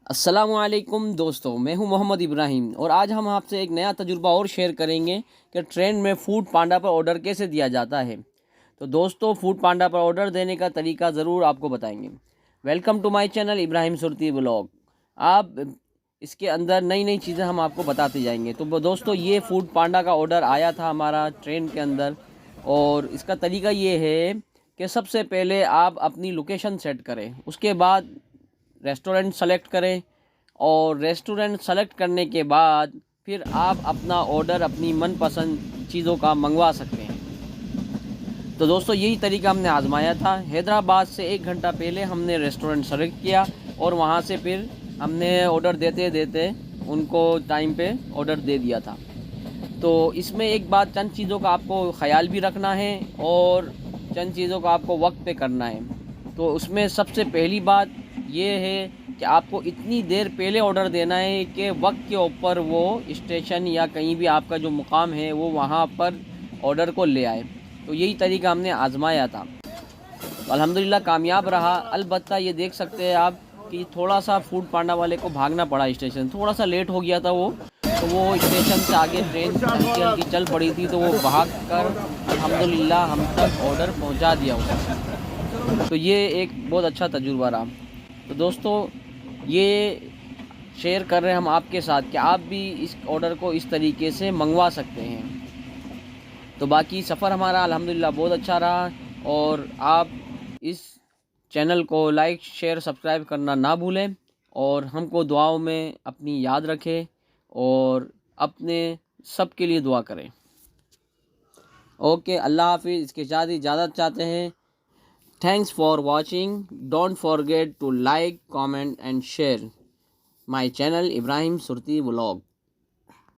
السلام علیکم دوستوں، میں ہوں محمد ابراہیم اور آج ہم آپ سے ایک نیا تجربہ اور شیئر کریں گے کہ ٹرین میں فوڈ پانڈا پر آرڈر کیسے دیا جاتا ہے۔ تو دوستوں، فوڈ پانڈا پر آرڈر دینے کا طریقہ ضرور آپ کو بتائیں گے۔ Welcome to my channel Ibrahim Surti blog. آپ اس کے اندر نئی نئی چیزیں ہم آپ کو بتاتے جائیں گے۔ تو دوستوں، یہ فوڈ پانڈا کا آرڈر آیا تھا ہمارا ٹرین کے اندر، اور اس کا طریقہ یہ ہے کہ سب سے پہلے آپ اپنی لوکیشن سیٹ کریں، اس کے بعد ریسٹورنٹ سلیکٹ کریں، اور ریسٹورنٹ سلیکٹ کرنے کے بعد پھر آپ اپنا آرڈر اپنی من پسند چیزوں کا منگوا سکتے ہیں۔ تو دوستو، یہی طریقہ ہم نے آزمایا تھا۔ حیدرآباد سے 1 گھنٹہ پہلے ہم نے ریسٹورنٹ سلیکٹ کیا اور وہاں سے پھر ہم نے آرڈر دیتے دیتے ان کو ٹائم پہ آرڈر دے دیا تھا۔ تو اس میں ایک بات، چند چیزوں کا آپ کو خیال بھی رکھنا ہے اور چند چیزوں کا آپ کو وقت پہ کرنا ہے۔ تو اس میں سب سے پہلی بات یہ ہے کہ آپ کو اتنی دیر پہلے آرڈر دینا ہے کہ وقت کے اوپر وہ اسٹیشن یا کہیں بھی آپ کا جو مقام ہے وہ وہاں پر آرڈر کو لے آئے۔ تو یہی طریقہ ہم نے آزمایا تھا، الحمدللہ کامیاب رہا۔ البتہ یہ دیکھ سکتے ہیں آپ کہ تھوڑا سا فوڈ پانڈا والے کو بھاگنا پڑا اسٹیشن، تھوڑا سا لیٹ ہو گیا تھا وہ، تو وہ اسٹیشن سے آگے ٹرین ہلکی ہلکی چل پڑی تھی، تو وہ بھاگ کر الحمدللہ ہم تک آرڈر پہنچا دیا اسے۔ تو یہ ایک بہت اچھا تجربہ رہا۔ تو دوستو، یہ شیئر کر رہے ہیں ہم آپ کے ساتھ کہ آپ بھی اس آرڈر کو اس طریقے سے منگوا سکتے ہیں۔ تو باقی سفر ہمارا الحمدللہ بہت اچھا رہا، اور آپ اس چینل کو لائک، شیئر، سبسکرائب کرنا نہ بھولیں، اور ہم کو دعاؤں میں اپنی یاد رکھیں اور اپنے سب کے لیے دعا کریں۔ اوکے، اللہ حافظ۔ اس کے ساتھ اجازت چاہتے ہیں۔ Thanks for watching. Don't forget to like, comment and share my channel Ibrahim Surti Vlog.